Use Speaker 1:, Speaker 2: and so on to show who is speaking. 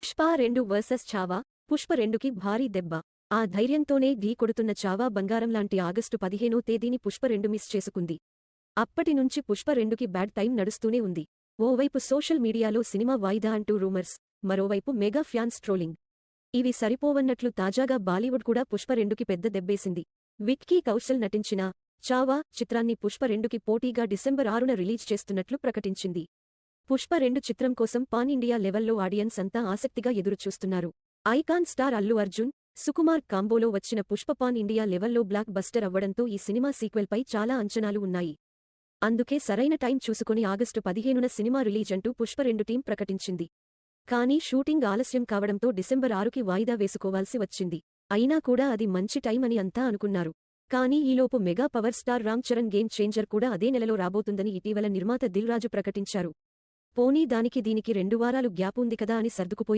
Speaker 1: Pushpa 2 versus Chhaava, Pushpa 2కి భారీ దెబ్బ. ఆ ధైర్యంతోనే ఢీ కొడుతున్న చావా బంగారంలాంటి ఆగస్టు 15వ తేదీని పుష్ప 2 మిస్ చేసుకుంది. అప్పటినుంచి పుష్ప 2కి బ్యాడ్ టైం నడుస్తూనే ఉంది. ఓవైపు సోషల్ మీడియాలో సినిమా వాయిదా అంటూ రూమర్స్, మరోవైపు మెగా ఫ్యాన్స్ ట్రోలింగ్. ఇవి సరిపోవన్నట్లు తాజాగా బాలీవుడ్ కూడా పుష్ప 2కి పెద్ద దెబ్బేసింది. విక్కీ కౌశల్ నటించిన చావా చిత్రాన్ని పుష్ప 2కి పోటీగా డిసెంబర్ 6న రిలీజ్ చేస్తున్నట్లు ప్రకటించింది. పుష్ప 2 చిత్రం కోసం పాన్ ఇండియా లెవెల్లో ఆడియన్స్ అంతా ఆసక్తిగా ఎదురుచూస్తున్నారు. ఐకాన్ స్టార్ అల్లు అర్జున్, సుకుమార్ కాంబోలో వచ్చిన పుష్ప పాన్ ఇండియా లెవెల్లో బ్లాక్ బస్టర్ అవ్వడంతో ఈ సినిమా సీక్వెల్పై చాలా అంచనాలు ఉన్నాయి. అందుకే సరైన టైం చూసుకొని ఆగస్టు 15న సినిమా రిలీజ్ అంటూ పుష్ప 2 టీం ప్రకటించింది. కానీ షూటింగ్ ఆలస్యం కావడంతో డిసెంబర్ 6కి వాయిదా వేసుకోవాల్సి వచ్చింది. అయినా కూడా అది మంచి టైం అని అంతా అనుకున్నారు. కానీ ఈలోపు mega power star Ram Charan game changer కూడా అదే నెలలో రాబోతుందని ఇటీవల నిర్మాత దిల్ రాజు ప్రకటించారు. పోనీ దానికి దీనికి 2 వారాలు గ్యాప్ ఉంది కదా అని సర్దుకుపోయారు.